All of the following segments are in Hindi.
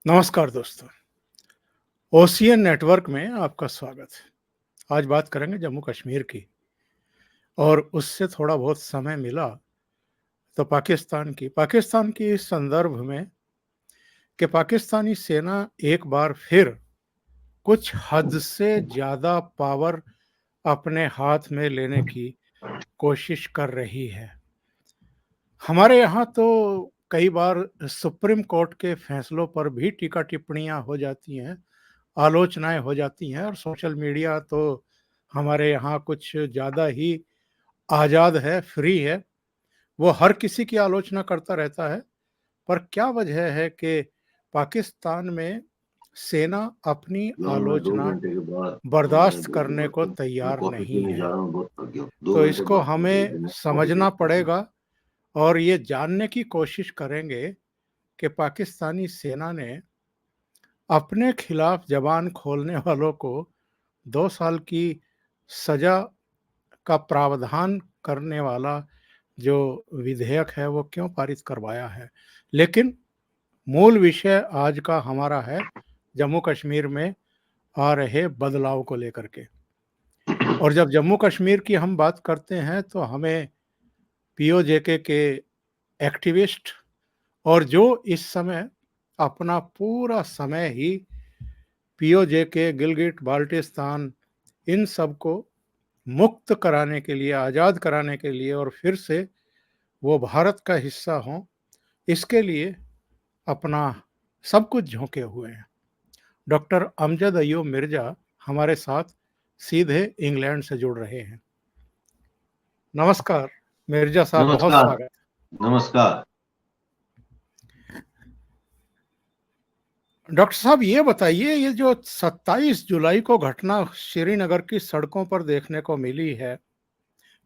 नमस्कार दोस्तों। ओशियन नेटवर्क में आपका स्वागत है। आज बात करेंगे जम्मू कश्मीर की और उससे थोड़ा बहुत समय मिला तो पाकिस्तान की इस संदर्भ में कि पाकिस्तानी सेना एक बार फिर कुछ हद से ज़्यादा पावर अपने हाथ में लेने की कोशिश कर रही है। हमारे यहाँ तो कई बार सुप्रीम कोर्ट के फैसलों पर भी टीका टिप्पणियाँ हो जाती हैं, आलोचनाएँ हो जाती हैं और सोशल मीडिया तो हमारे यहाँ कुछ ज़्यादा ही आज़ाद है, फ्री है। वो हर किसी की आलोचना करता रहता है। पर क्या वजह है कि पाकिस्तान में सेना अपनी यार मैं 2 आलोचना घंटे के बाद तुम्हारे बर्दाश्त दोस्त से करने बात को करूँ। मैं तैयार कॉफ़ी नहीं पीने जा है? रहा हूँ, बहुत थक गया हूँ। 2 तो घंटे इसको बात करते हैं, हमें फिर मैं कॉफ़ी समझना पीने जाता हूँ। पड़ेगा और ये जानने की कोशिश करेंगे कि पाकिस्तानी सेना ने अपने खिलाफ जबान खोलने वालों को 2 साल की सज़ा का प्रावधान करने वाला जो विधेयक है वो क्यों पारित करवाया है। लेकिन मूल विषय आज का हमारा है जम्मू कश्मीर में आ रहे बदलाव को लेकर के। और जब जम्मू कश्मीर की हम बात करते हैं तो हमें पीओजेके के एक्टिविस्ट और जो इस समय अपना पूरा समय ही पीओजेके, गिलगिट बाल्टिस्तान इन सब को मुक्त कराने के लिए, आज़ाद कराने के लिए और फिर से वो भारत का हिस्सा हों, इसके लिए अपना सब कुछ झोंके हुए हैं। डॉक्टर अमजद अय्यूब मिर्ज़ा हमारे साथ सीधे इंग्लैंड से जुड़ रहे हैं। नमस्कार मिर्ज़ा साहब, बहुत नमस्कार, स्वागत। नमस्कार। डॉक्टर साहब ये बताइए, ये जो 27 जुलाई को घटना श्रीनगर की सड़कों पर देखने को मिली है,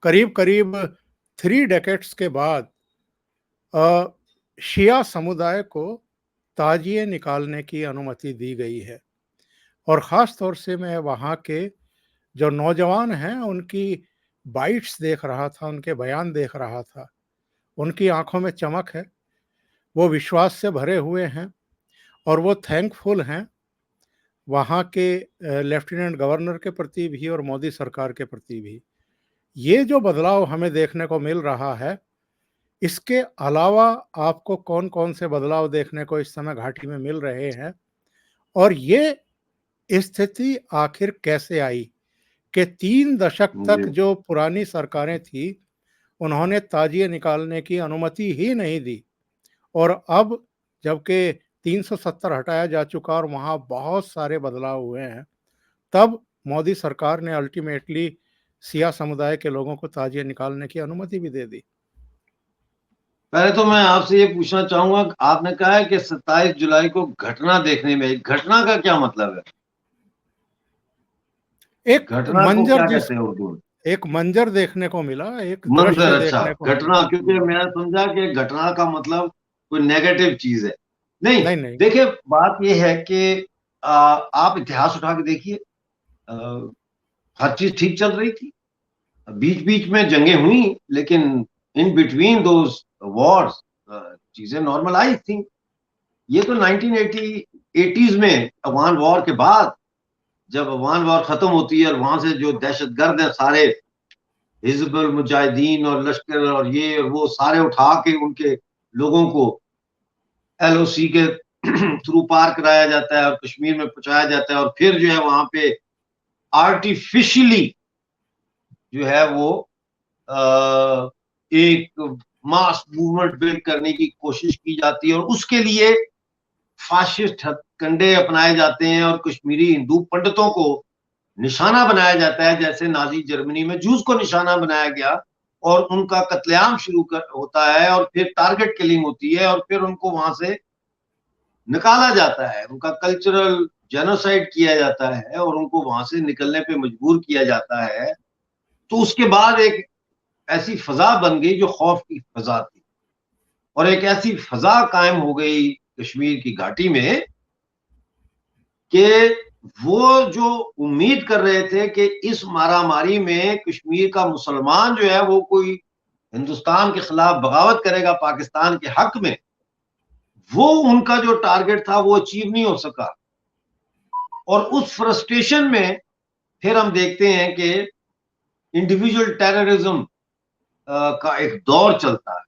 करीब-करीब 3 डेकेड्स के बाद अ, शिया समुदाय को ताजिए निकालने की अनुमति दी गई है और ख़ास तौर से मैं वहाँ के जो नौजवान हैं, उनकी बाइट्स देख रहा था, उनके बयान देख रहा था। उनकी आँखों में चमक है, वो विश्वास से भरे हुए हैं और वो थैंकफुल हैं वहाँ के लेफ्टिनेंट गवर्नर के प्रति भी और मोदी सरकार के प्रति भी। ये जो बदलाव हमें देखने को मिल रहा है, इसके अलावा आपको कौन-कौन से बदलाव देखने को इस समय घाटी में मिल रहे हैं? और ये स्थिति आखिर कैसे आई कि 3 दशक जी, तक जो पुरानी सरकारें थी, उन्होंने ताजिए निकालने की अनुमति ही नहीं दी और अब जबकि 370 हटाया जा चुका और वहाँ बहुत सारे बदलाव हुए हैं, तब मोदी सरकार ने अल्टीमेटली सिया समुदाय के लोगों को ताजिए निकालने की अनुमति भी दे दी। पहले तो मैं आपसे ये पूछना चाहूँगा कि आपने कहा है कि 27 जुलाई को घटना देखने में घटना का क्या मतलब है? एक घटना को मंजर क्या जिस कहते हैं उर्दू में? एक मंजर देखने को मिला, एक मंज़र, दृश्य अच्छा, देखने को मिला। घटना, क्योंकि मैंने समझा कि घटना का मतलब कोई नेगेटिव चीज़ है। नहीं, नहीं, नहीं। देखिए बात ये है कि आप इतिहास उठा के देखिए, अ, हर चीज़ ठीक चल रही थी। बीच-बीच में जंगें हुई, लेकिन इन बिटवीन दोज़ वॉर्स चीज़ें नॉर्मलाइज़ थी। ये तो 1980 80s में अफ़गान वॉर के बाद, जब अफ़गान वॉर खत्म होती है और वहाँ से जो दहशतगर्द हैं सारे, हिज़्बुल मुजाहिदीन और लश्कर और ये और वो सारे उठा के उनके लोगों को एलओसी के थ्रू पार कराया जाता है और कश्मीर में पहुँचाया जाता है और फिर जो है वहाँ पे आर्टिफ़िशियली जो है वो एक मास मूवमेंट बिल्ड करने की कोशिश की जाती है और उसके लिए फाशिस्ट हथकंडे अपनाए जाते हैं और कश्मीरी हिंदू पंडितों को निशाना बनाया जाता है, जैसे नाज़ी जर्मनी में जूस को निशाना बनाया गया और उनका कत्लेआम शुरू होता है और फिर टारगेट किलिंग होती है और फिर उनको वहां से निकाला जाता है, उनका कल्चरल जेनोसाइड किया जाता है और उनको वहां से निकलने पे मजबूर किया जाता है। तो उसके बाद एक ऐसी फजा बन गई जो खौफ की फजा थी और एक ऐसी फजा कायम हो गई कश्मीर की घाटी में कि वो जो उम्मीद कर रहे थे कि इस मारामारी में कश्मीर का मुसलमान जो है वो कोई हिंदुस्तान के खिलाफ बगावत करेगा पाकिस्तान के हक में, वो उनका जो टारगेट था वो अचीव नहीं हो सका, और उस फ्रस्ट्रेशन में फिर हम देखते हैं कि इंडिविजुअल टेररिज्म का एक दौर चलता है।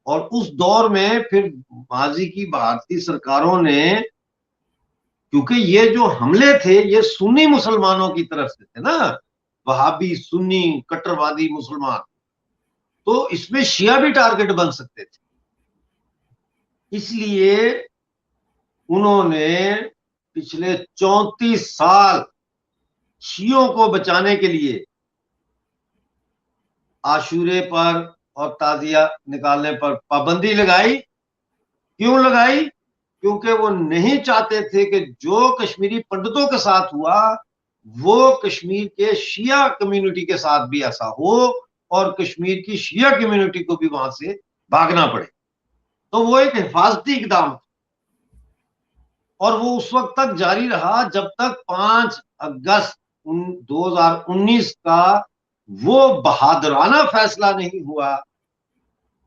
और उस दौर में फिर माजी की भारतीय सरकारों ने, क्योंकि ये जो हमले थे ये सुन्नी मुसलमानों की तरफ से थे ना, वहाबी सुन्नी कट्टरवादी मुसलमान, तो इसमें शिया भी टारगेट बन सकते थे। इसलिए उन्होंने पिछले 34 साल शियों को बचाने के लिए आशूरे पर और ताजिया निकालने पर पाबंदी लगाई। क्यों लगाई? क्योंकि वो नहीं चाहते थे कि जो कश्मीरी पंडितों के साथ हुआ वो कश्मीर के शिया कम्युनिटी के साथ भी ऐसा हो, और कश्मीर की शिया कम्युनिटी को भी वहां से भागना पड़े। तो वो एक हिफाजती इकदाम था, और वो उस वक्त तक जारी रहा जब तक 5 अगस्त 2019 का वो बहादुराना फैसला नहीं हुआ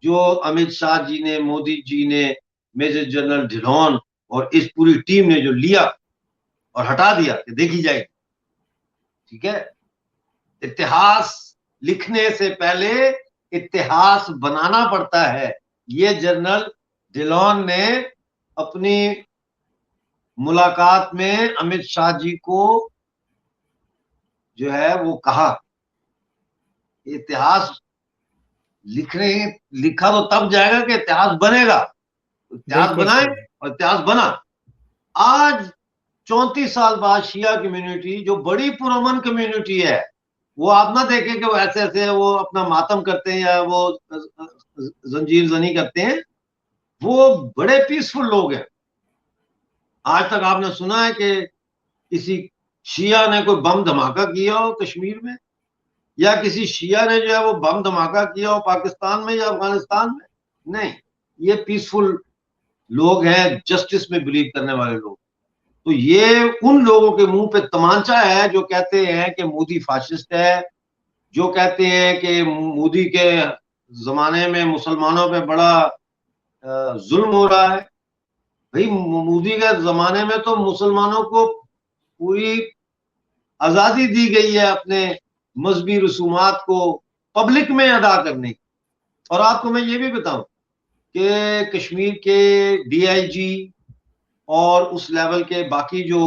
जो अमित शाह जी ने, मोदी जी ने, मेजर जनरल ढिलोन और इस पूरी टीम ने जो लिया और हटा दिया कि देखी जाएगी। ठीक है, इतिहास लिखने से पहले इतिहास बनाना पड़ता है। ये जनरल ढिलोन ने अपनी मुलाकात में अमित शाह जी को जो है वो कहा, इतिहास लिखने लिखा तो तब जाएगा कि इतिहास बनेगा। इतिहास बिल्कुल बनाए, सही। और इतिहास बना। आज 34 साल बाद शिया कम्युनिटी जो बड़ी पुरअमन कम्युनिटी है, वो आप ना देखें कि वो ऐसे ऐसे वो अपना मातम करते हैं या वो जंजीर जनी करते हैं। वो बड़े पीसफुल लोग हैं। आज तक आपने सुना है कि किसी शिया ने कोई बम धमाका किया हो कश्मीर में, या किसी शिया ने जो है वो बम धमाका किया हो पाकिस्तान में या अफगानिस्तान में? नहीं, ये पीसफुल लोग हैं, जस्टिस में बिलीव करने वाले लोग। तो ये उन लोगों के मुंह पे तमांचा है जो कहते हैं कि मोदी फाशिस्ट है, जो कहते हैं कि मोदी के जमाने में मुसलमानों पे बड़ा जुल्म हो रहा है। भाई, मोदी के जमाने में तो मुसलमानों को पूरी आजादी दी गई है अपने मजहबी रसूमात को पब्लिक में अदा करने की। और आपको मैं ये भी बताऊं कि कश्मीर के डीआईजी और उस लेवल के बाकी जो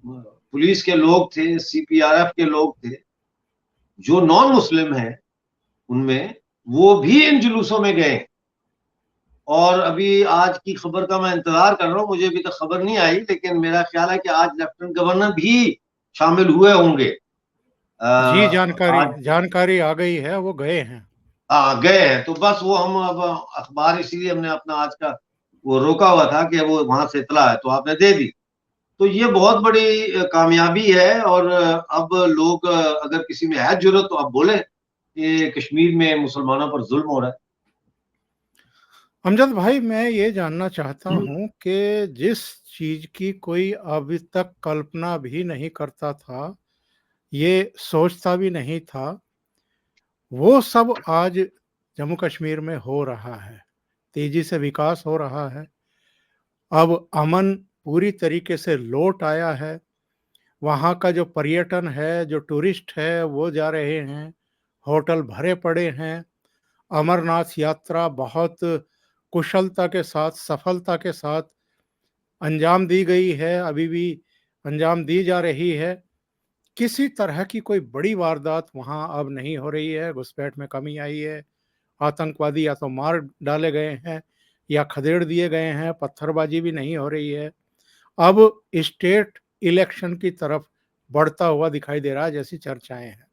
पुलिस के लोग थे, सीपीआरएफ के लोग थे, जो नॉन मुस्लिम हैं उनमें, वो भी इन जुलूसों में गए। और अभी आज की खबर का मैं इंतजार कर रहा हूँ, मुझे अभी तक खबर नहीं आई, लेकिन मेरा ख्याल है कि आज लेफ्टिनेंट गवर्नर भी शामिल हुए होंगे। जी, जानकारी आज जानकारी आ गई है, वो गए हैं। गए हैं, तो बस वो हम अब अखबार, इसीलिए हमने अपना आज का वो रोका हुआ था कि वो वहां से इतला है तो आपने दे दी। तो ये बहुत बड़ी कामयाबी है। और अब लोग अगर किसी में है जरूरत तो आप बोले कि कश्मीर में मुसलमानों पर जुल्म हो रहा अमजद भाई, मैं ये जानना चाहता है। हूँ कि जिस चीज की कोई अभी तक कल्पना भी नहीं करता था, ये सोचता भी नहीं था, वो सब आज जम्मू कश्मीर में हो रहा है। तेजी से विकास हो रहा है। अब अमन पूरी तरीके से लौट आया है। वहाँ का जो पर्यटन है, जो टूरिस्ट है, वो जा रहे हैं। होटल भरे पड़े हैं। अमरनाथ यात्रा बहुत कुशलता के साथ, सफलता के साथ अंजाम दी गई है, अभी भी अंजाम दी जा रही है। किसी तरह की कोई बड़ी वारदात वहाँ अब नहीं हो रही है, घुसपैठ में कमी आई है। आतंकवादी या तो मार डाले गए हैं या खदेड़ दिए गए हैं, पत्थरबाजी भी नहीं हो रही है। अब स्टेट इलेक्शन की तरफ बढ़ता हुआ दिखाई दे रहा है, जैसी चर्चाएं हैं।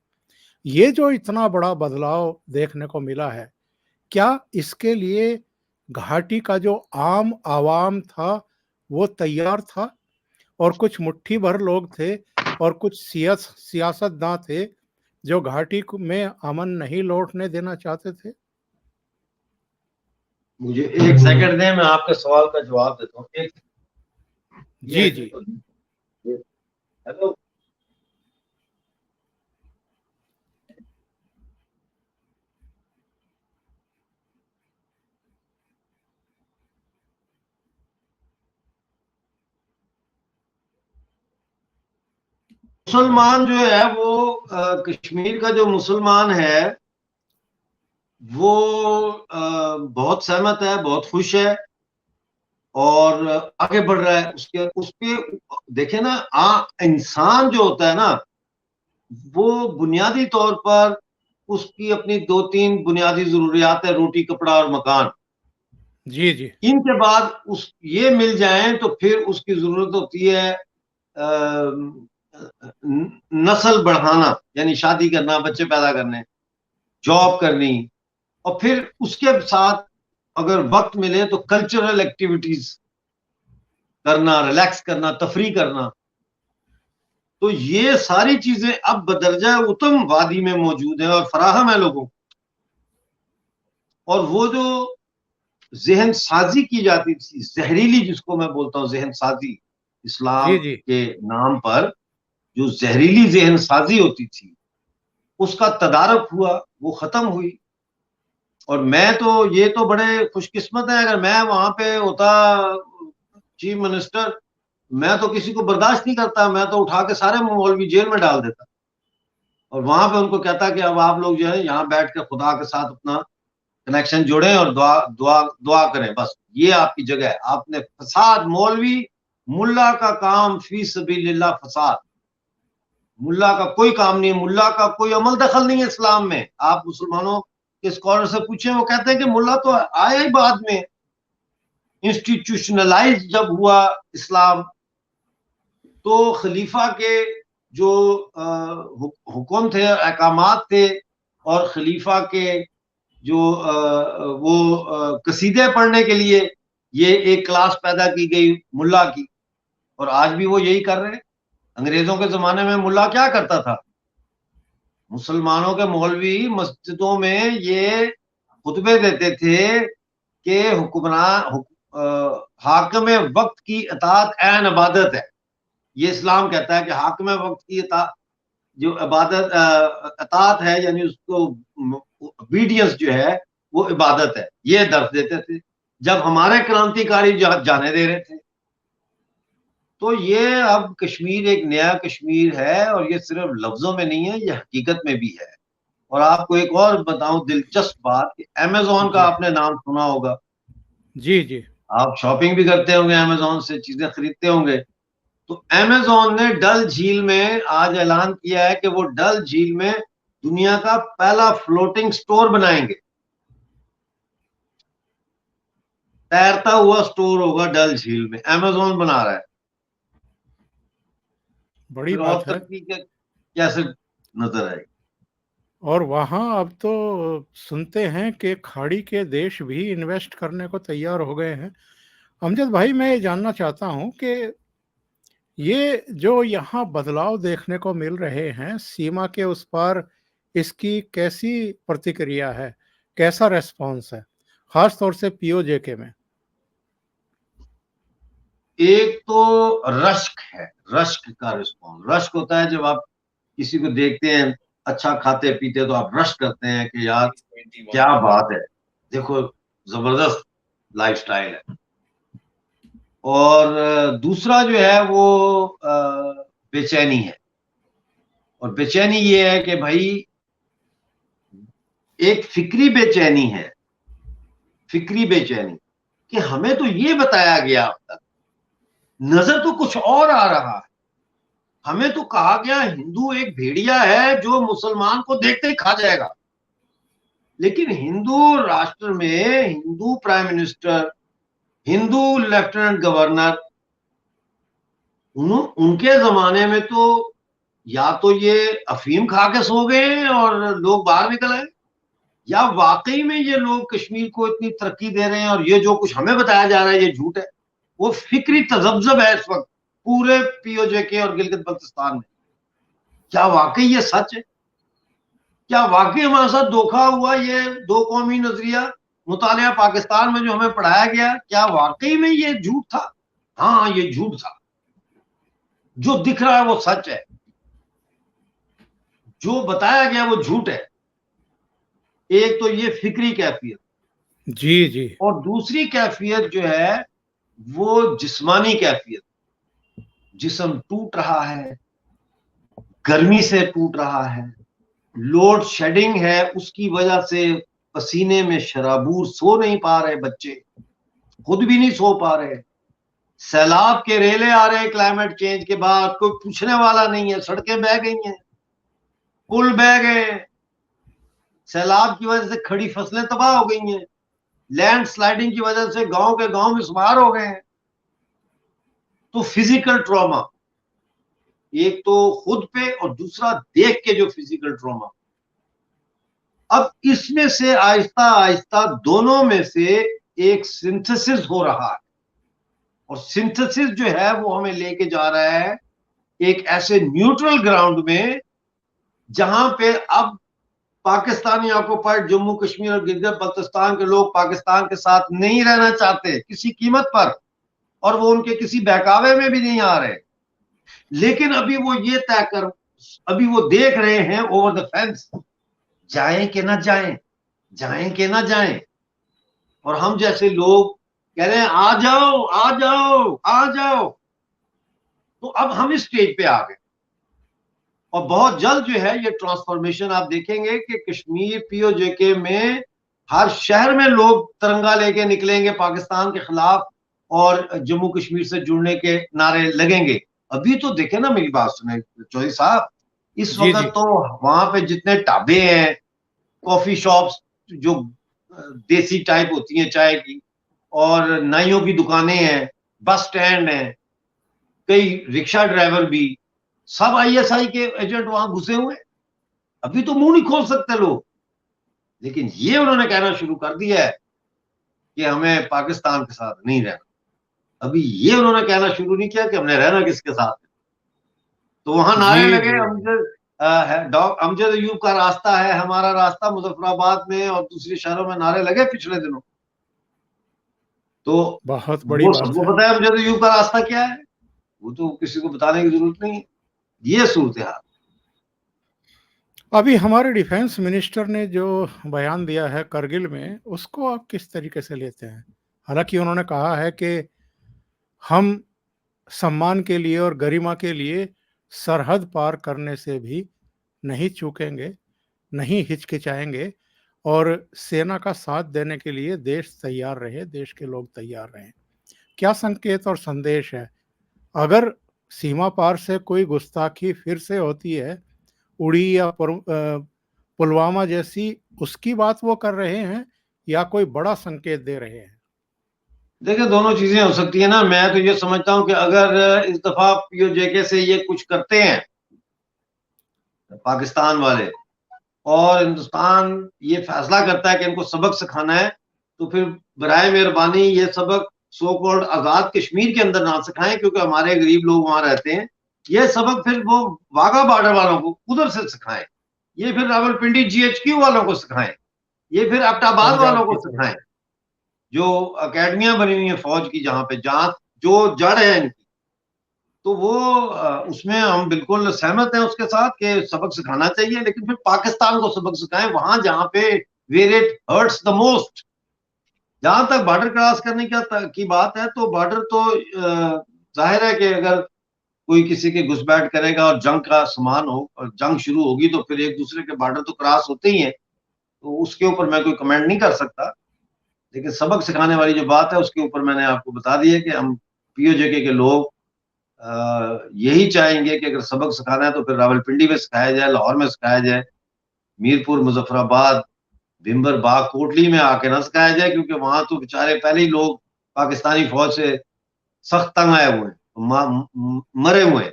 ये जो इतना बड़ा बदलाव देखने को मिला है, क्या इसके लिए घाटी का जो आम आवाम था वो तैयार था? और कुछ मुट्ठी भर लोग थे और कुछ सियासतदान थे जो घाटी में अमन नहीं लौटने देना चाहते थे। मुझे एक सेकंड दें, मैं आपके सवाल का जवाब देता हूँ। एक जी ये जी। हेलो। मुसलमान जो है वो कश्मीर का जो मुसलमान है वो बहुत सहमत है, बहुत खुश है और आगे बढ़ रहा है। उसके देखे ना, इंसान जो होता है ना, वो बुनियादी तौर पर उसकी अपनी 2-3 बुनियादी जरूरियात है, रोटी, कपड़ा और मकान। जी जी इनके बाद उस ये मिल जाएं तो फिर उसकी जरूरत होती है नस्ल बढ़ाना, यानी शादी करना, बच्चे पैदा करने, जॉब करनी, और फिर उसके साथ अगर वक्त मिले तो कल्चरल एक्टिविटीज करना, रिलैक्स करना, तफरी करना। तो ये सारी चीजें अब बदरजा उत्तम वादी में मौजूद है और फराहम है लोगों को। और वो जो जहन साजी की जाती थी, जहरीली, जिसको मैं बोलता हूँ जहन साजी, जी इस्लाम जी के नाम पर जो जहरीली जहन साजी होती थी, उसका तदारक हुआ, वो खत्म हुई। और मैं तो, ये तो बड़े खुशकिस्मत है, अगर मैं वहां पे होता चीफ मिनिस्टर, मैं तो किसी को बर्दाश्त नहीं करता, मैं तो उठा के सारे मौलवी जेल में डाल देता और वहां पे उनको कहता कि अब आप लोग जो है यहाँ बैठ के खुदा के साथ अपना कनेक्शन जोड़ें और दुआ दुआ दुआ करें, बस ये आपकी जगह है। आपने फसाद, मौलवी मुल्ला का काम फी सबीलिल्लाह फसाद, मुल्ला का कोई काम नहीं है, मुल्ला का कोई अमल दखल नहीं है इस्लाम में। आप मुसलमानों के स्कॉलर से पूछें, वो कहते हैं कि मुल्ला तो आया ही बाद में, इंस्टीट्यूशनलाइज जब हुआ इस्लाम, तो खलीफा के जो हुक्म थे, अहकामात थे, और खलीफा के जो वो कसीदे पढ़ने के लिए ये एक क्लास पैदा की गई मुल्ला की, और आज भी वो यही कर रहे हैं। अंग्रेजों के जमाने में मुल्ला क्या करता था? मुसलमानों के मौलवी मस्जिदों में ये खुतबे देते थे कि हुक्मरान हाकिम वक्त की इताअत ऐन इबादत है। ये इस्लाम कहता है कि हाकिम वक्त की इताअत, जो इबादत इताअत है, यानी उसको ओबीडियंस जो है वो इबादत है, ये दर्ज देते थे जब हमारे क्रांतिकारी जाने दे रहे थे। तो ये अब कश्मीर एक नया कश्मीर है, और ये सिर्फ लफ्जों में नहीं है, ये हकीकत में भी है। और आपको एक और बताऊं दिलचस्प बात, कि अमेजोन का जी आपने नाम सुना होगा, जी जी आप शॉपिंग भी करते होंगे अमेजोन से, चीजें खरीदते होंगे। तो अमेजोन ने डल झील में आज ऐलान किया है कि वो डल झील में दुनिया का पहला फ्लोटिंग स्टोर बनाएंगे। तैरता हुआ स्टोर होगा डल झील में, अमेजोन बना रहा है। बड़ी फिर और बात है। तरक्की कैसे नजर आएगी? और वहाँ अब तो सुनते हैं कि खाड़ी के देश भी इन्वेस्ट करने को तैयार हो गए हैं। अमजद भाई, मैं ये जानना चाहता हूँ कि ये जो यहाँ बदलाव देखने को मिल रहे हैं सीमा के उस पार, इसकी कैसी प्रतिक्रिया है, कैसा रेस्पॉन्स है, खास तौर से पीओजेके में? एक तो रश्क है, रश्क का रिस्पॉन्स। रश्क होता है जब आप किसी को देखते हैं अच्छा खाते पीते, तो आप रश्क करते हैं कि यार क्या बात है, देखो जबरदस्त लाइफस्टाइल है। और दूसरा जो है वो बेचैनी है। और बेचैनी ये है कि भाई, एक फिक्री बेचैनी है, फिक्री बेचैनी, कि हमें तो ये बताया गया अब तक, नजर तो कुछ और आ रहा है। हमें तो कहा गया हिंदू एक भेड़िया है जो मुसलमान को देखते ही खा जाएगा। लेकिन हिंदू राष्ट्र में Hindu prime minister, Hindu lieutenant governor, उनके जमाने में तो या तो ये अफीम खा के सो गए हैं और लोग बाहर निकल आए, या वाकई में ये लोग कश्मीर को इतनी तरक्की दे रहे हैं और ये जो कुछ हमें बताया जा रहा है ये झूठ है। वो फिक्री तजब्जब है इस वक्त पूरे पीओजे और गिलगित बल्तिस्तान में। क्या वाकई ये सच है? क्या वाकई हमारे साथ धोखा हुआ? ये दो कौमी नजरिया मुतालिया पाकिस्तान में जो हमें पढ़ाया गया, क्या वाकई में ये झूठ था? हाँ, ये झूठ था। जो दिख रहा है वो सच है, जो बताया गया वो झूठ है। एक तो ये फिक्री कैफियत, जी जी और दूसरी कैफियत जो है वो जिस्मानी कैफियत। जिस्म टूट रहा है, गर्मी से टूट रहा है, लोड शेडिंग है, उसकी वजह से पसीने में शराबूर, सो नहीं पा रहे बच्चे, खुद भी नहीं सो पा रहे, सैलाब के रेले आ रहे हैं क्लाइमेट चेंज के बाद, कोई पूछने वाला नहीं है, सड़कें बह गई हैं, पुल बह गए, सैलाब की वजह से खड़ी फसलें तबाह हो गई हैं, लैंड स्लाइडिंग की वजह से गांव के गांव मिसमार हो गए हैं। तो फिजिकल ट्रॉमा एक तो खुद पे और दूसरा देख के जो फिजिकल ट्रॉमा, अब इसमें से आहिस्ता आहिस्ता दोनों में से एक सिंथेसिस हो रहा है, और सिंथेसिस जो है वो हमें लेके जा रहा है एक ऐसे न्यूट्रल ग्राउंड में जहां पे अब पाकिस्तानी ऑक्युपाइड जम्मू कश्मीर और गिलगित बल्तिस्तान के लोग पाकिस्तान के साथ नहीं रहना चाहते किसी कीमत पर, और वो उनके किसी बहकावे में भी नहीं आ रहे, लेकिन अभी वो ये तय कर, अभी वो देख रहे हैं ओवर द फेंस, जाएं कि ना जाएं, जाएं कि ना जाएं। और हम जैसे लोग कह रहे हैं आ जाओ आ जाओ आ जाओ। तो अब हम इस स्टेज पे आ गए, और बहुत जल्द जो है ये ट्रांसफॉर्मेशन आप देखेंगे कि कश्मीर पीओजेके में हर शहर में लोग तिरंगा लेके निकलेंगे पाकिस्तान के खिलाफ, और जम्मू कश्मीर से जुड़ने के नारे लगेंगे। अभी तो देखे ना, मेरी बात सुने चौधरी साहब, इस जी वक्त जी। तो वहां पे जितने ढाबे हैं, कॉफी शॉप्स जो देसी टाइप होती हैं चाय की, और नाइयों की दुकानें हैं, बस स्टैंड है, कई रिक्शा ड्राइवर भी, सब आईएसआई के एजेंट वहां घुसे हुए। अभी तो मुंह नहीं खोल सकते लोग, लेकिन ये उन्होंने कहना शुरू कर दिया है कि हमें पाकिस्तान के साथ नहीं रहना। अभी ये उन्होंने कहना शुरू नहीं किया कि हमने रहना किसके साथ है। तो वहां जी नारे लगे, जी। अमजद अयूब का रास्ता है हमारा रास्ता, मुजफ्फराबाद में और दूसरे शहरों में नारे लगे पिछले दिनों। तो बहुत बड़ी वो बात सबको है। पता है अमजद अयूब का रास्ता क्या है, वो तो किसी को बताने की जरूरत नहीं है। ये सूरत हाल। अभी हमारे डिफेंस मिनिस्टर ने जो बयान दिया है करगिल में, उसको आप किस तरीके से लेते हैं? हालांकि उन्होंने कहा है कि हम सम्मान के लिए और गरिमा के लिए सरहद पार करने से भी नहीं चूकेंगे, नहीं हिचकिचाएंगे, और सेना का साथ देने के लिए देश तैयार रहे, देश के लोग तैयार रहें। क्या संकेत और संदेश है? अगर सीमा पार से कोई गुस्ताखी फिर से होती है, उड़ी या पुलवामा जैसी, उसकी बात वो कर रहे हैं या कोई बड़ा संकेत दे रहे हैं? देखिए दोनों चीजें हो सकती है ना। मैं तो ये समझता हूँ कि अगर इस दफा पीओजेके से ये कुछ करते हैं पाकिस्तान वाले, और हिंदुस्तान ये फैसला करता है कि इनको सबक सिखाना है, तो फिर बराए मेहरबानी ये सबक सो कॉल्ड आजाद कश्मीर के अंदर ना सिखाएं, क्योंकि हमारे गरीब लोग वहां रहते हैं। ये सबक फिर वो वाघा बॉर्डर वालों को उधर से सिखाएं, ये फिर रावलपिंडी जीएचक्यू वालों को सिखाएं, ये फिर अब्टाबाद पंजाब वालों की को तरफ। सिखाएं, जो अकेडमियां बनी हुई है फौज की, जहां पे जहां जो जड़ है इनकी। तो वो उसमें हम बिल्कुल सहमत हैं उसके साथ कि सबक सिखाना चाहिए, लेकिन फिर पाकिस्तान को सबक सिखाएं वहां जहां पे where it hurts the most. जहां तक बॉर्डर क्रॉस करने की बात है, तो बॉर्डर तो जाहिर है कि अगर कोई किसी के घुसपैठ करेगा और जंग का समान हो और जंग शुरू होगी, तो फिर एक दूसरे के बॉर्डर तो क्रॉस होते ही हैं। तो उसके ऊपर मैं कोई कमेंट नहीं कर सकता, लेकिन सबक सिखाने वाली जो बात है उसके ऊपर मैंने आपको बता दिया कि हम पीओजेके के लोग यही चाहेंगे कि अगर सबक सिखाना है तो फिर रावलपिंडी में सिखाया जाए, लाहौर में सिखाया जाए, मीरपुर, मुजफ्फराबाद, भिम्बर, बाग, कोटली में आके ना सिखाया जाए, क्योंकि वहां तो बेचारे पहले ही लोग पाकिस्तानी फौज से सख्त तंग आए हुए हैं, मरे हुए हैं।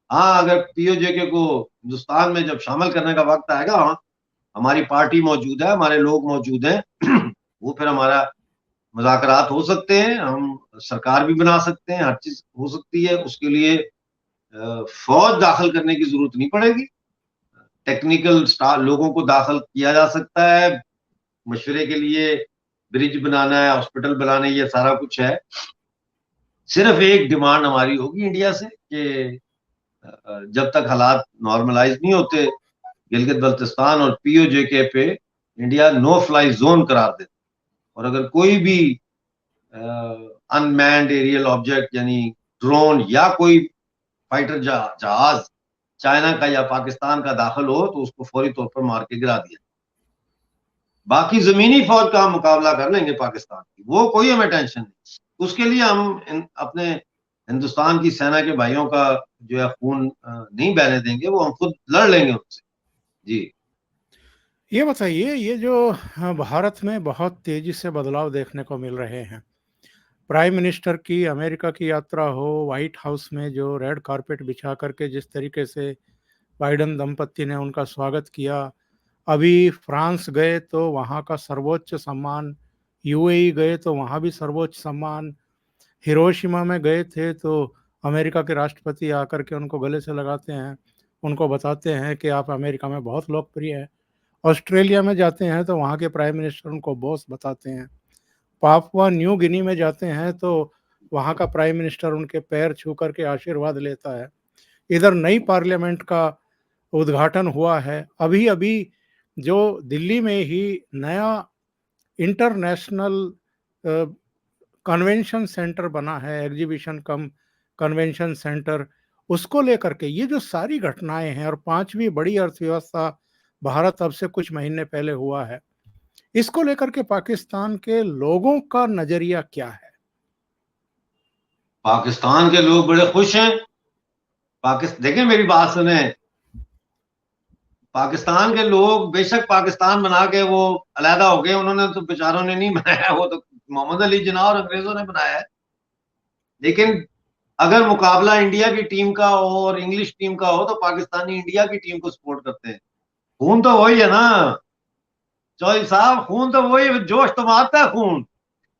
हाँ, अगर पीओजेके को हिंदुस्तान में जब शामिल करने का वक्त आएगा, हाँ, हमारी पार्टी मौजूद है, हमारे लोग मौजूद हैं, वो फिर हमारा मुज़ाकरात हो सकते हैं, हम सरकार भी बना सकते हैं, हर चीज हो सकती है। उसके लिए फौज दाखिल करने की जरूरत नहीं पड़ेगी, टेक्निकल स्टाफ लोगों को दाखिल किया जा सकता है, मशवरे के लिए ब्रिज बनाना है, हॉस्पिटल बनाने, ये सारा कुछ है। सिर्फ एक डिमांड हमारी होगी इंडिया से कि जब तक हालात नॉर्मलाइज नहीं होते गिलगित बल्तिस्तान और पीओजेके पे, इंडिया नो फ्लाई जोन करार दे। और अगर कोई भी अनमैन्ड एरियल ऑब्जेक्ट यानी ड्रोन या कोई फाइटर जहाज चाइना का या पाकिस्तान का दाखिल हो तो उसको फौरी तौर पर मार के गिरा दिया। बाकी जमीनी फौज का हम मुकाबला कर लेंगे पाकिस्तान की, वो कोई हमें टेंशन नहीं। उसके लिए हम अपने हिंदुस्तान की सेना के भाइयों का जो है खून नहीं बहने देंगे, वो हम खुद लड़ लेंगे उनसे। जी ये बताइए, ये जो भारत में बहुत तेजी से बदलाव देखने को मिल रहे हैं, प्राइम मिनिस्टर की अमेरिका की यात्रा हो, व्हाइट हाउस में जो रेड कारपेट बिछा करके जिस तरीके से बाइडेन दंपत्ति ने उनका स्वागत किया, अभी फ्रांस गए तो वहाँ का सर्वोच्च सम्मान, यूएई गए तो वहाँ भी सर्वोच्च सम्मान, हिरोशिमा में गए थे तो अमेरिका के राष्ट्रपति आकर के उनको गले से लगाते हैं, उनको बताते हैं कि आप अमेरिका में बहुत लोकप्रिय हैं। ऑस्ट्रेलिया में जाते हैं तो वहाँ के प्राइम मिनिस्टर उनको बॉस बताते हैं। पापुआ न्यू गिनी में जाते हैं तो वहाँ का प्राइम मिनिस्टर उनके पैर छू करके आशीर्वाद लेता है। इधर नई पार्लियामेंट का उद्घाटन हुआ है। अभी अभी जो दिल्ली में ही नया इंटरनेशनल कन्वेंशन सेंटर बना है, एग्जीबिशन कम कन्वेंशन सेंटर, उसको लेकर के ये जो सारी घटनाएं हैं, और पांचवी बड़ी अर्थव्यवस्था भारत अब से कुछ महीने पहले हुआ है, इसको लेकर के पाकिस्तान के लोगों का नजरिया क्या है? पाकिस्तान के लोग बड़े खुश हैं। देखिए मेरी बात सुने, पाकिस्तान के लोग बेशक पाकिस्तान बना के वो अलहदा हो गए, उन्होंने तो बेचारों ने नहीं बनाया, वो तो मोहम्मद अली जिन्ना और अंग्रेजों ने बनाया है। लेकिन अगर मुकाबला इंडिया की टीम का हो और इंग्लिश टीम का हो तो पाकिस्तानी इंडिया की टीम को सपोर्ट करते हैं। खून तो वही है ना चौधरी साहब, खून तो वही, जोश तो मारता है खून।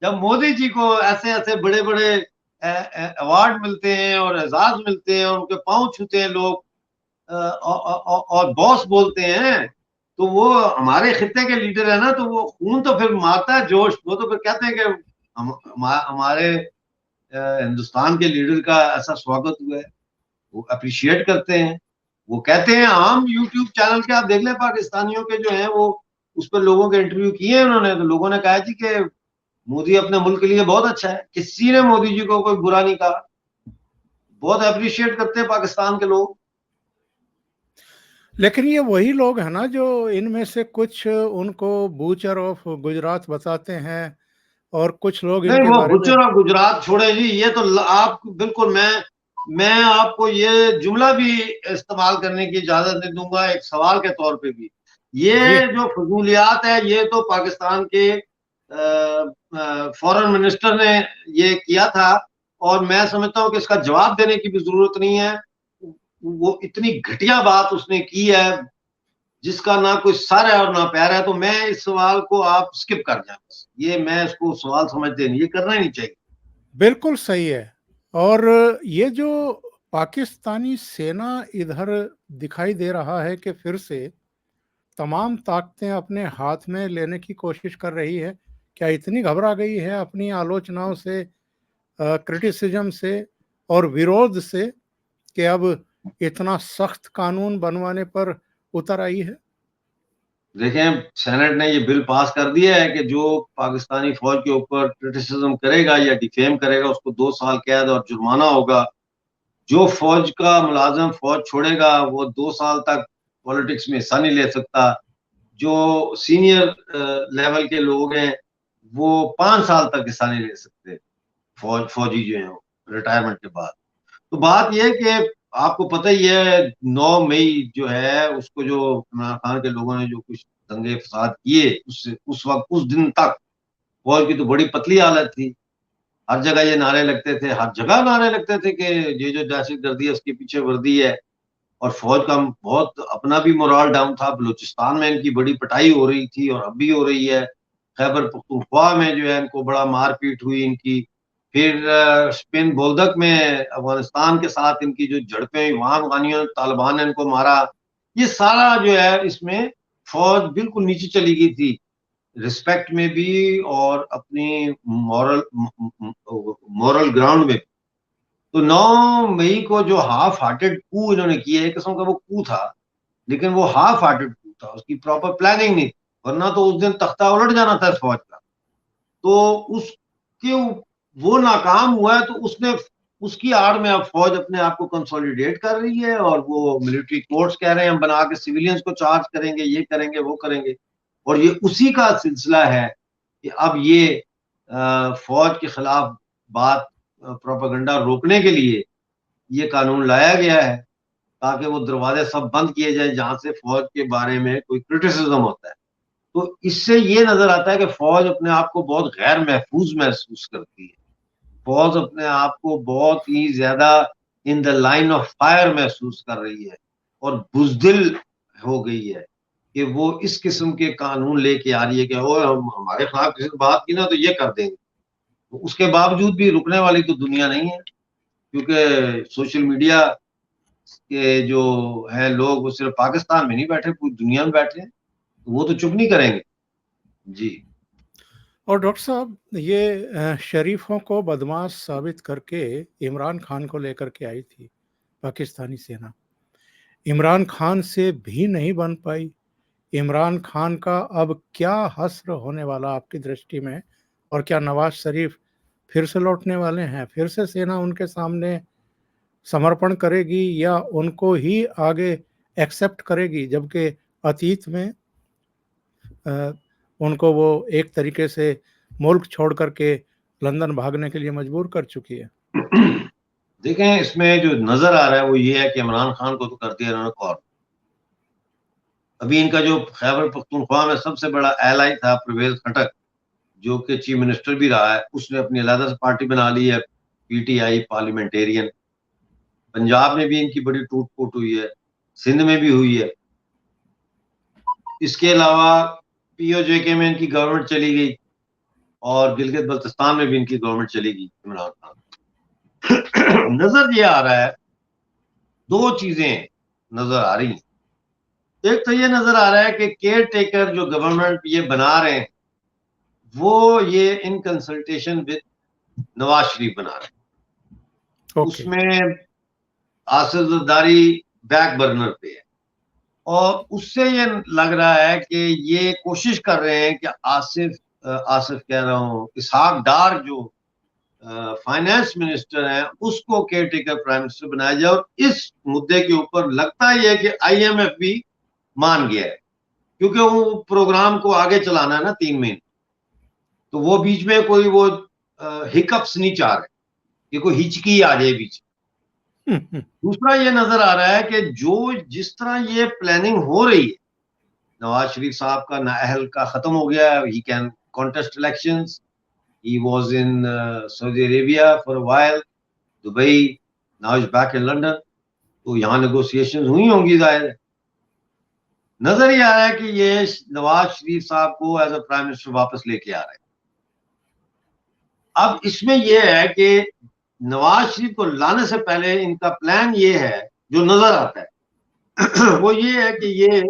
जब मोदी जी को ऐसे ऐसे बड़े बड़े अवार्ड मिलते हैं और एजाज मिलते हैं और उनके पांव छूते हैं लोग, और बॉस बोलते हैं, तो वो हमारे खित्ते के लीडर है ना, तो वो खून तो फिर मारता है जोश। वो तो फिर कहते हैं कि हमारे हिंदुस्तान के लीडर का ऐसा स्वागत हुआ है, वो अप्रिशिएट करते हैं। वो कहते हैं, आम यूट्यूब चैनल के आप देख लें पाकिस्तानियों के जो हैं, वो उस पर लोगों के इंटरव्यू किए हैं उन्होंने, तो लोगों ने कहा जी कि मोदी अपने मुल्क के लिए बहुत अच्छा है, किसी ने मोदी जी को कोई बुरा नहीं कहा, बहुत अप्रिशिएट करते हैं पाकिस्तान के लोग। लेकिन ये वही लोग हैं ना जो इनमें से कुछ उनको बूचर ऑफ गुजरात बताते हैं, और कुछ लोग नहीं, इनके वो बारे में। गुज्जर और गुजरात छोड़े जी, ये तो आप बिल्कुल, मैं आपको ये जुमला भी इस्तेमाल करने की इजाजत नहीं दूंगा एक सवाल के तौर पे भी। जी, ये जो फजूलियात है, ये तो पाकिस्तान के फॉरेन मिनिस्टर ने ये किया था, और मैं समझता हूँ कि इसका जवाब देने की भी जरूरत नहीं है। वो इतनी घटिया बात उसने की है जिसका ना कोई सर है और ना पैर है, तो मैं इस सवाल को आप स्किप कर जाए बस, ये मैं इसको सवाल समझते नहीं, ये करना ही नहीं चाहिए। बिल्कुल सही है। और ये जो पाकिस्तानी सेना इधर दिखाई दे रहा है कि फिर से तमाम ताकतें अपने हाथ में लेने की कोशिश कर रही है, क्या इतनी घबरा गई है अपनी आलोचनाओं से, क्रिटिसिज्म से और विरोध से, कि अब इतना सख्त कानून बनवाने पर उतर आई है? देखें, सेनेट ने ये बिल पास कर दिया है कि जो पाकिस्तानी फौज के ऊपर क्रिटिसिज्म करेगा या डिफेम करेगा उसको 2 साल कैद और जुर्माना होगा। जो फौज का मुलाजिम फौज छोड़ेगा वो 2 साल तक पॉलिटिक्स में हिस्सा नहीं ले सकता। जो सीनियर लेवल के लोग हैं वो 5 साल तक हिस्सा नहीं ले सकते, फौजी जो है रिटायरमेंट के बाद। तो बात यह है कि आपको पता ही है 9 मई जो है उसको जो इमरान खान के लोगों ने जो कुछ दंगे फसाद किए, उससे उस वक्त उस दिन तक फौज की तो बड़ी पतली हालत थी। हर जगह ये नारे लगते थे, हर जगह नारे लगते थे कि ये जो दहशतगर्दी है उसके पीछे वर्दी है। और फौज का बहुत अपना भी मोराल डाउन था। बलूचिस्तान में इनकी बड़ी पिटाई हो रही थी और अब भी हो रही है। खैबर पख्तूनख्वा में जो है इनको बड़ा मारपीट हुई इनकी। फिर स्पिन बोल्दक में अफगानिस्तान के साथ इनकी जो झड़पें हुई, वहां अफगानियों तालिबान ने इनको मारा। ये सारा जो है इसमें फौज बिल्कुल नीचे चली गई थी, रिस्पेक्ट में भी और अपनी मॉरल मॉरल ग्राउंड में। तो 9 मई को जो हाफ हार्टेड कू इन्होंने किया, एक किस्म का वो कू था, लेकिन वो हाफ हार्टेड कू था, उसकी प्रॉपर प्लानिंग नहीं थी, वरना तो उस दिन तख्ता उलट जाना था फौज का। तो उसके वो नाकाम हुआ है, तो उसने उसकी आड़ में अब फौज अपने आप को कंसोलिडेट कर रही है और वो मिलिट्री कोर्ट्स कह रहे हैं हम बना के सिविलियंस को चार्ज करेंगे, ये करेंगे वो करेंगे। और ये उसी का सिलसिला है कि अब ये फौज के खिलाफ बात प्रोपेगेंडा रोकने के लिए ये कानून लाया गया है, ताकि वो दरवाजे सब बंद किए जाए जहां से फौज के बारे में कोई क्रिटिसिज्म होता है। तो इससे ये नजर आता है कि फौज अपने आप को बहुत गैर महफूज महसूस करती है, फौज अपने आप को बहुत ही ज्यादा in the line of fire महसूस कर रही है और बुजदिल हो गई है कि वो इस किस्म के कानून लेके आ रही है कि वो हम हमारे खिलाफ किसी ने बात की ना तो ये कर देंगे। तो उसके बावजूद भी रुकने वाली तो दुनिया नहीं है, क्योंकि सोशल मीडिया के जो है लोग वो सिर्फ पाकिस्तान में नहीं बैठे, पूरी दुनिया में बैठे हैं, तो वो तो चुप नहीं करेंगे। जी। और डॉक्टर साहब, ये शरीफों को बदमाश साबित करके इमरान खान को लेकर के आई थी पाकिस्तानी सेना। इमरान खान से भी नहीं बन पाई। इमरान खान का अब क्या हश्र होने वाला आपकी दृष्टि में? और क्या नवाज शरीफ फिर से लौटने वाले हैं? फिर से सेना उनके सामने समर्पण करेगी या उनको ही आगे एक्सेप्ट करेगी, जबकि अतीत में उनको वो एक तरीके से मुल्क छोड़ करके लंदन भागने के लिए मजबूर कर चुकी है? देखें, इसमें जो नजर आ रहा है वो ये है कि इमरान खान को तो कर दिया इन्होंने कॉर्नर। अभी इनका जो खैबर पख्तूनख्वा में सबसे बड़ा एलाई था परवेज खटक, जो कि चीफ मिनिस्टर भी रहा है, उसने अपनी अलग से पार्टी बना ली है, पीटीआई पार्लियामेंटेरियन। पंजाब में भी इनकी बड़ी टूट फूट हुई है, सिंध में भी हुई है। इसके अलावा पीओजे में इनकी गवर्नमेंट चली गई और गिलगित बल्तिस्तान में भी इनकी गवर्नमेंट चली गई इमरान खान। नजर ये आ रहा है, दो चीजें नजर आ रही हैं। एक तो ये नजर आ रहा है कि केयर टेकर जो गवर्नमेंट ये बना रहे हैं वो ये in consultation with Nawaz Sharif बना रहे हैं। उसमें आसिफ जरदारी बैक बर्नर पे है और उससे ये लग रहा है कि ये कोशिश कर रहे हैं कि आसिफ कह रहा हूँ, इसहाक डार जो फाइनेंस मिनिस्टर हैं उसको केयर टेकर प्राइम मिनिस्टर बनाया जाए। और इस मुद्दे के ऊपर लगता ही है कि आईएमएफ भी मान गया है, क्योंकि वो प्रोग्राम को आगे चलाना है ना 3 महीने, तो वो बीच में कोई वो हिकअप्स नहीं चाह रहे कि कोई हिचकी आ जाए बीच। दूसरा ये नजर आ रहा है कि जो जिस तरह ये प्लानिंग हो रही है, नवाज शरीफ साहब का नाअहल का खत्म हो गया, he can contest elections, he was in Saudi Arabia for a while, Dubai, now is back in London, तो यहाँ नेगोशिएशंस हुई होंगी जाहिर है। नजर ये आ रहा है कि ये नवाज शरीफ साहब को एज अ प्राइम मिनिस्टर वापस लेके आ रहे हैं। अब इसमें यह है कि नवाज शरीफ को लाने से पहले इनका प्लान ये है, जो नजर आता है वो ये है कि ये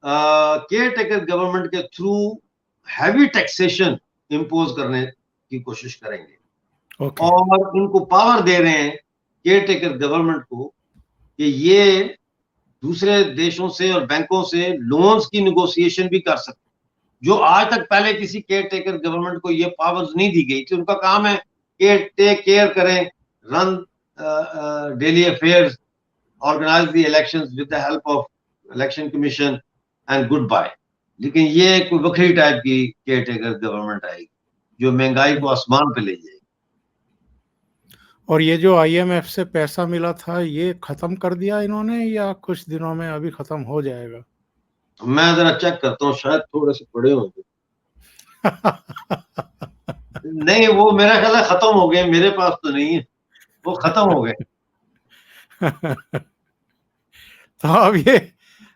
केयर टेकर गवर्नमेंट के थ्रू हैवी टैक्सेशन इंपोज करने की कोशिश करेंगे। और इनको पावर दे रहे हैं केयर टेकर गवर्नमेंट को कि ये दूसरे देशों से और बैंकों से लोन्स की निगोशिएशन भी कर सकते, जो आज तक पहले किसी केयर टेकर गवर्नमेंट को ये पावर्स नहीं दी गई थी। उनका काम है टेक केयर करें, run daily affairs, organise the elections with the help of election commission and good bye. लेकिन ये कोई वक्री टाइप की केयर टेकर गवर्नमेंट आएगी जो महंगाई को आसमान पे ले जाएगी। और ये जो आईएमएफ से पैसा मिला था ये खत्म कर दिया इन्होंने या कुछ दिनों में अभी खत्म हो जाएगा? मैं जरा चेक करता हूँ, शायद थोड़े से पड़े होंगे। नहीं, वो मेरा ख्याल है खत्म हो गए, मेरे पास तो नहीं है, वो खत्म हो गए। तो अब ये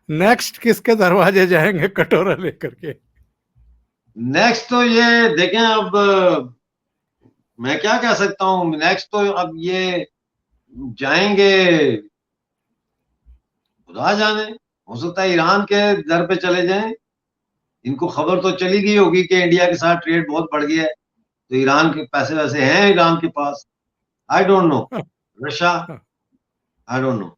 नेक्स्ट किसके दरवाजे जाएंगे कटोरा लेकर के? नेक्स्ट तो ये देखें, अब मैं क्या कह सकता हूँ, नेक्स्ट तो अब ये जाएंगे, खुदा जाने, हो सकता है ईरान के दर पे चले जाएं। इनको खबर तो चली गई होगी कि इंडिया के साथ ट्रेड बहुत बढ़ गया है, तो ईरान के पैसे वैसे हैं ईरान के पास। I don't know, Russia, I don't know.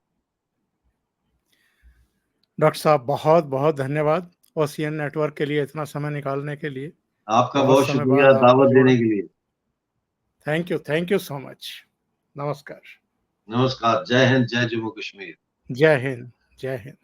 Doctor साहब, बहुत बहुत धन्यवाद ओशियन नेटवर्क के लिए इतना समय निकालने के लिए। आपका बहुत शुक्रिया दावत देने के लिए। Thank you so much. नमस्कार। नमस्कार, जय हिंद, जय जम्मू कश्मीर। जय हिंद, जय हिंद।